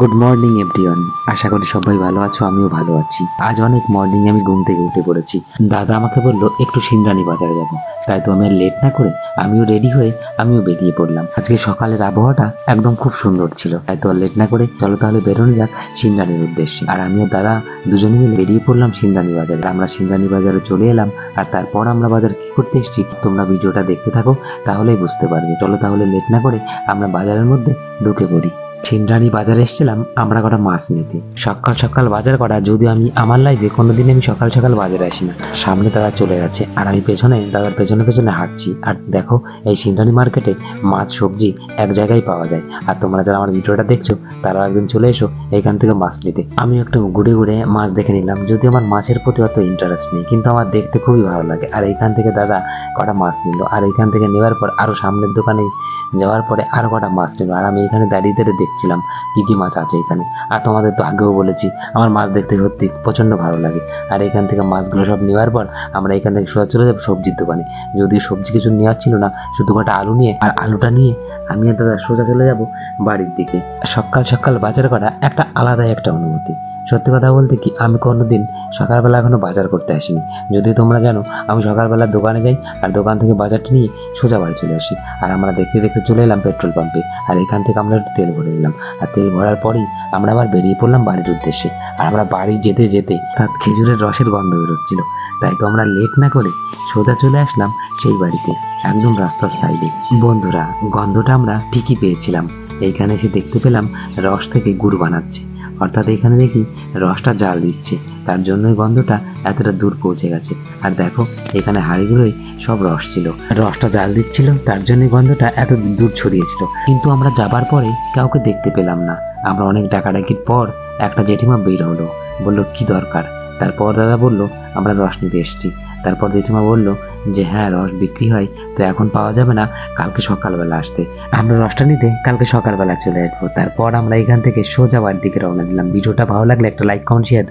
Good morning everyone. আশা করি সবাই ভালো আছো, আমিও ভালো আছি। আজ অনেক মর্নিং আমি ঘুম থেকে উঠে পড়েছি। দাদা আমাকে বললো একটু সিন্দ্রানী বাজারে যাব, তাই তো আমি আর লেট না করে আমিও রেডি হয়ে আমিও বেরিয়ে পড়লাম। আজকে সকালের আবহাওয়াটা একদম খুব সুন্দর ছিল, তাই তো আর লেট না করে চলো তাহলে বেরোনো যাক সিন্দ্রানীর উদ্দেশ্যে। আর আমিও দাদা দুজনে মিলে বেরিয়ে পড়লাম সিন্দ্রানী বাজারে। আমরা সিন্দ্রানী বাজারে চলে এলাম, আর তারপর আমরা বাজার কি করতে এসেছি তোমরা ভিডিওটা দেখতে থাকো, তাহলেই বুঝতে পারবে। চলো তাহলে লেট না করে আমরা বাজারের মধ্যে ঢুকে পড়ি। সিন্দ্রানী বাজারে এসেছিলাম আমরা কটা মাছ নিতে। সকাল সকাল বাজার করা, যদিও আমি আমার লাইফে কোনোদিন আমি সকাল সকাল বাজারে আসি না। সামনে দাদা চলে গেছে আর আমি পেছনে দাদার পেছনে পেছনে হাঁটছি। আর দেখো এই সিন্দ্রানী মার্কেটে মাছ সবজি এক জায়গায় পাওয়া যায়। আর তোমরা যারা আমার ভিডিওটা দেখছো তারা একদিন চলে এসো এইখান থেকে মাছ নিতে। আমি একটু ঘুরে ঘুরে মাছ দেখে নিলাম, যদিও আমার মাছের প্রতি অত ইন্টারেস্ট নেই, কিন্তু আমার দেখতে খুবই ভালো লাগে। আর এইখান থেকে দাদা কটা মাছ নিল, আর এইখান থেকে নেওয়ার পর আরো সামনের দোকানে যাওয়ার পরে আরো কটা মাছ নিল। আর আমি এখানে দাঁড়িয়ে দাঁড়িয়ে দেখছিলাম কি কি মাছ আছে এখানে। আর তোমাদের তো আগেও বলেছি আমার মাছ দেখতে সত্যি প্রচন্ড ভালো লাগে। আর এখান থেকে মাছগুলো সব নেওয়ার পর আমরা এখান থেকে সোজা চলে যাবো সবজির দোকানে। যদিও সবজি কিছু নেওয়ার ছিল না, শুধু কটা আলু নিয়ে, আর আলুটা নিয়ে আমি আর দাদা সোজা চলে যাব বাড়ির দিকে। সকাল সকাল বাজার করা একটা আলাদাই একটা অনুভূতি। সত্যি কথা বলতে কি, আমি কোনোদিন সকালবেলা এখনো বাজার করতে আসিনি। যদি তোমরা জানো আমি সকালবেলা দোকানে যাই আর দোকান থেকে বাজারটা নিয়ে সোজা বাড়ি চলে আসি। আর আমরা দেখতে দেখতে চলে এলাম পেট্রোল পাম্পে, আর এখান থেকে আমরা একটু তেল ভরে নিলাম। আর তেল ভরার পরেই আমরা আবার বেরিয়ে পড়লাম বাড়ির উদ্দেশ্যে। আর আমরা বাড়ি যেতে যেতে তার খেজুরের রসের গন্ধ বেরোচ্ছিল, তাই তো আমরা লেট না করে সোজা চলে আসলাম সেই বাড়িতে, একদম রাস্তার সাইডে। বন্ধুরা, গন্ধটা আমরা ঠিকই পেয়েছিলাম। এইখানে এসে দেখতে পেলাম রস থেকে গুড় বানাচ্ছে, অর্থাৎ এখানে দেখি রসটা জাল দিচ্ছে, তার জন্যই গন্ধটা এতটা দূর পৌঁছে গেছে। আর দেখো এখানে হাঁড়িগুলোই সব রস ছিল, রসটা জাল দিচ্ছিল, তার জন্যই গন্ধটা এত দূর ছড়িয়েছিল। কিন্তু আমরা যাবার পরে কাউকে দেখতে পেলাম না। আমরা অনেক ডাকাডাকির পর একটা জেঠিমা বের হলো, বললো কি দরকার। তারপর দাদা বলল আমরা রস নিতে এসেছি। তারপর জেঠিমা বলল যে হ্যাঁ রস বিক্রি হয়, তো এখন পাওয়া যাবে না, কালকে সকালবেলা আসতে। আমরা রসটা নিতে কালকে সকালবেলা চলে আসবো। তারপর আমরা এখান থেকে সোজা বাড়ির দিকে রওনা দিলাম। ভিডিওটা ভালো লাগলে একটা লাইক কমেন্ট শেয়ার